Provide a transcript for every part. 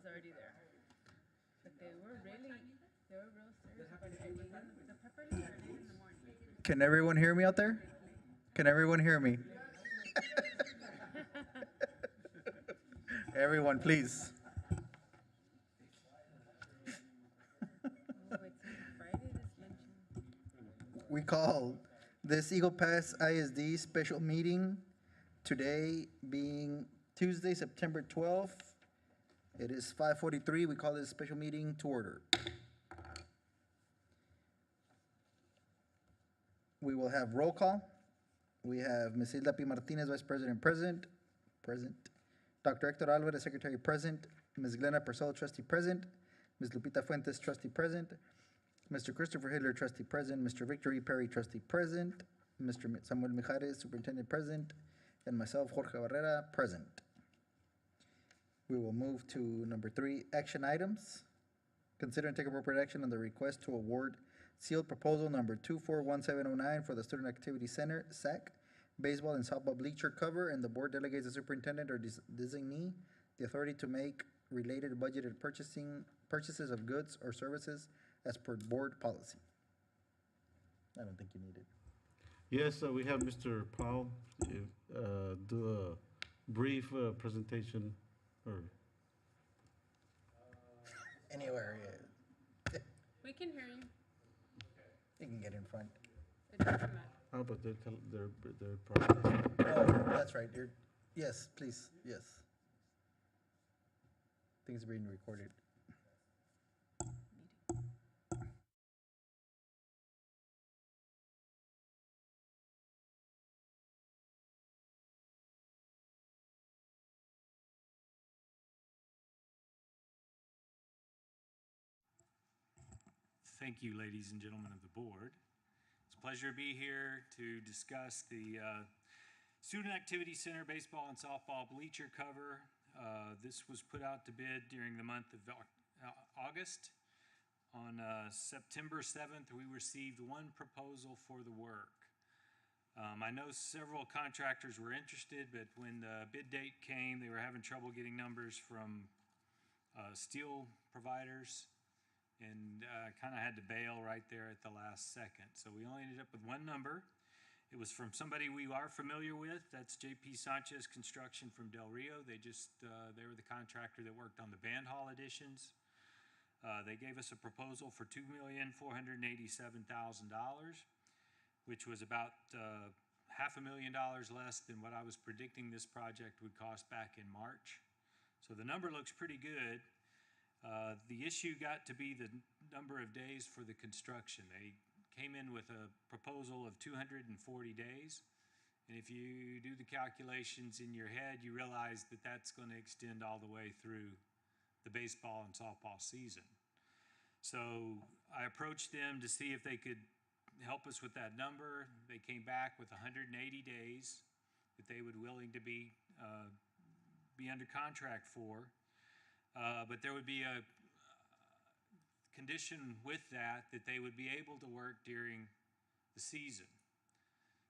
was already there. But they were real serious about it. The pepper started in the morning. Can everyone hear me out there? Can everyone hear me? Everyone, please. Oh, it's on Friday, this luncheon. We call this Eagle Pass ISD special meeting today being Tuesday, September 12th. It is 5:43. We call this special meeting to order. We will have roll call. We have Ms. Hilda P. Martinez, Vice President, present. Dr. Hector Alvarez, Secretary, present. Ms. Glenna Purcell, Trustee, present. Ms. Lupita Fuentes, Trustee, present. Mr. Christopher Hitler, Trustee, present. Mr. Victor E. Perry, Trustee, present. Mr. Samuel Mijares, Superintendent, present. And myself, Jorge Barrera, present. We will move to number 3, action items. Consider and take appropriate action on the request to award sealed proposal number 241709 for the Student Activity Center, SAC, baseball and softball bleacher cover, and the board delegates the superintendent or designee the authority to make related budgeted purchases of goods or services as per board policy. I don't think you need it. Yes, we have Mr. Powell do a brief presentation, or Anywhere, yeah. We can hear you. You can get in front. It doesn't matter. how about their process? Oh, that's right. Yes, please, yes. Things are being recorded. Thank you, ladies and gentlemen of the board. It's a pleasure to be here to discuss the Student Activity Center baseball and softball bleacher cover. This was put out to bid during the month of August. On September 7th, we received one proposal for the work. I know several contractors were interested, but when the bid date came, they were having trouble getting numbers from steel providers, and kind of had to bail right there at the last second. So we only ended up with one number. It was from somebody we are familiar with. That's J.P. Sanchez Construction from Del Rio. They were the contractor that worked on the band hall additions. They gave us a proposal for $2,487,000, which was about $500,000 less than what I was predicting this project would cost back in March. So the number looks pretty good. The issue got to be the number of days for the construction. They came in with a proposal of 240 days. And if you do the calculations in your head, you realize that that's going to extend all the way through the baseball and softball season. So I approached them to see if they could help us with that number. They came back with 180 days that they would willing to be under contract for. But there would be a condition with that they would be able to work during the season.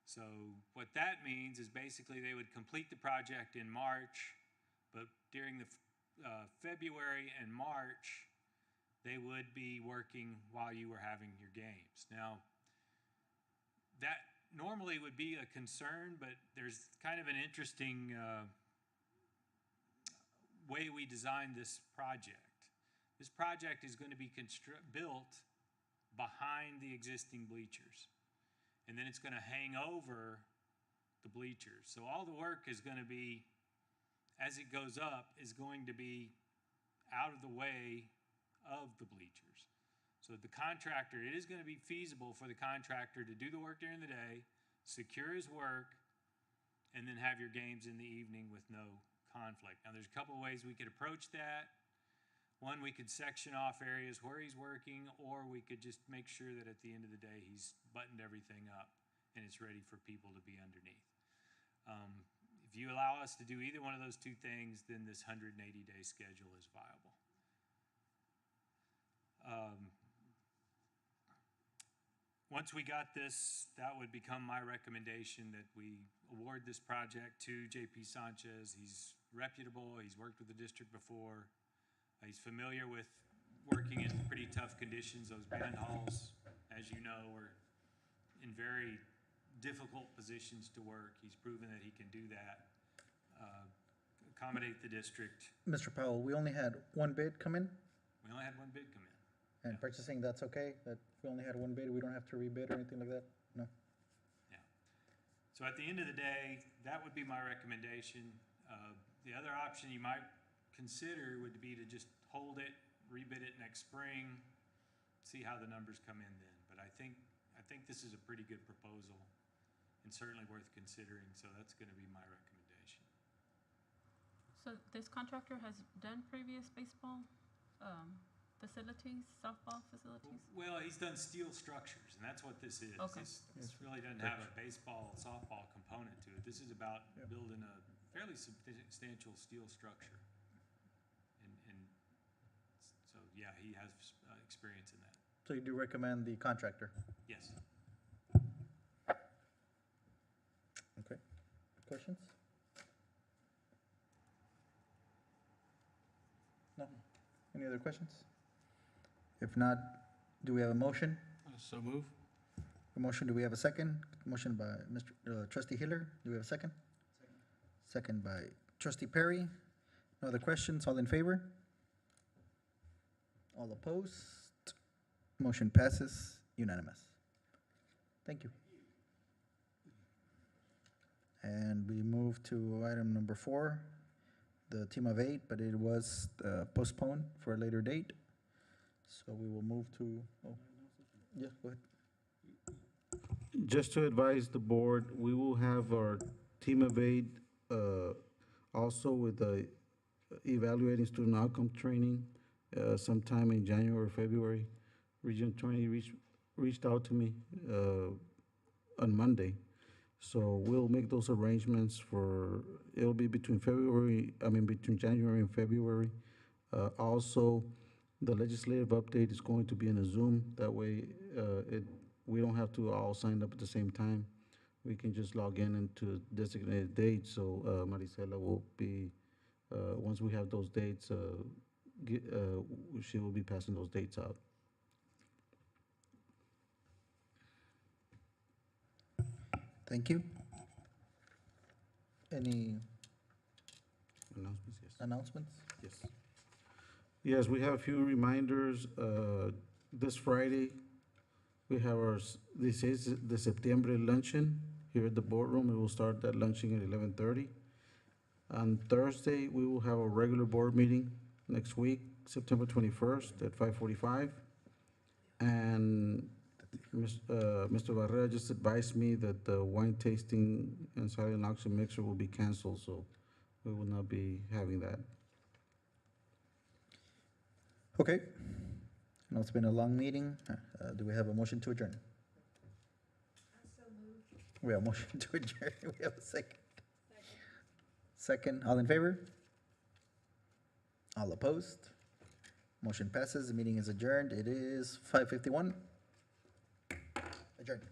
So what that means is basically they would complete the project in March, but during the February and March, they would be working while you were having your games. Now, that normally would be a concern, but there's kind of an interesting way we designed this project. This project is going to be built behind the existing bleachers, and then it's going to hang over the bleachers. So all the work is going to be, as it goes up, is going to be out of the way of the bleachers. So the contractor, it is going to be feasible for the contractor to do the work during the day, secure his work, and then have your games in the evening with no conflict. Now, there's a couple of ways we could approach that. One, we could section off areas where he's working, or we could just make sure that at the end of the day he's buttoned everything up and it's ready for people to be underneath. If you allow us to do either one of those two things, then this 180-day schedule is viable. Once we got this, that would become my recommendation that we award this project to J.P. Sanchez. He's reputable. He's worked with the district before. He's familiar with working in pretty tough conditions. Those band halls, as you know, are in very difficult positions to work. He's proven that he can do that, accommodate the district. Mr. Powell, we only had one bid come in, We only had one bid come in. and Yeah. purchasing, that's okay? That we only had one bid, we don't have to rebid or anything like that? No? Yeah. So at the end of the day, that would be my recommendation. The other option you might consider would be to just hold it, rebid it next spring, see how the numbers come in then. But I think this is a pretty good proposal and certainly worth considering, so that's gonna be my recommendation. So this contractor has done previous baseball facilities, softball facilities? Well, he's done steel structures, and that's what this is. Okay. This really doesn't have a baseball, softball component to it. This is about building a fairly substantial steel structure. And so, yeah, he has experience in that. So you do recommend the contractor? Yes. Okay. Questions? No? Any other questions? If not, do we have a motion? So move. A motion, do we have a second? Motion by Mr. Trustee Hiller, do we have a second? Second by Trustee Perry. No other questions, all in favor? All opposed? Motion passes unanimous. Thank you. And we move to item number 4, the team of 8, but it was postponed for a later date. So we will move to, yeah, go ahead. Just to advise the board, we will have our team of 8, also with the evaluating student outcome training, sometime in January or February. Region 20 reached out to me, on Monday. So we'll make those arrangements for, it'll be between January and February. Also, the legislative update is going to be in a Zoom. That way, we don't have to all sign up at the same time. We can just log in into designated dates. So Maricela will be, once we have those dates, she will be passing those dates out. Thank you. Any Announcements, yes. announcements? Yes. Yes, we have a few reminders. This Friday, we have our, this is the September luncheon here at the boardroom. We will start that luncheon at 11:30. On Thursday, we will have a regular board meeting next week, September 21st at 5:45. And Mr. Barrera just advised me that the wine tasting and silent auction mixer will be canceled, so we will not be having that. Okay. I know it's been a long meeting. Do we have a motion to adjourn? We have a motion to adjourn. We have a second. Second, all in favor? All opposed? Motion passes. The meeting is adjourned. It is 5:51. Adjourned.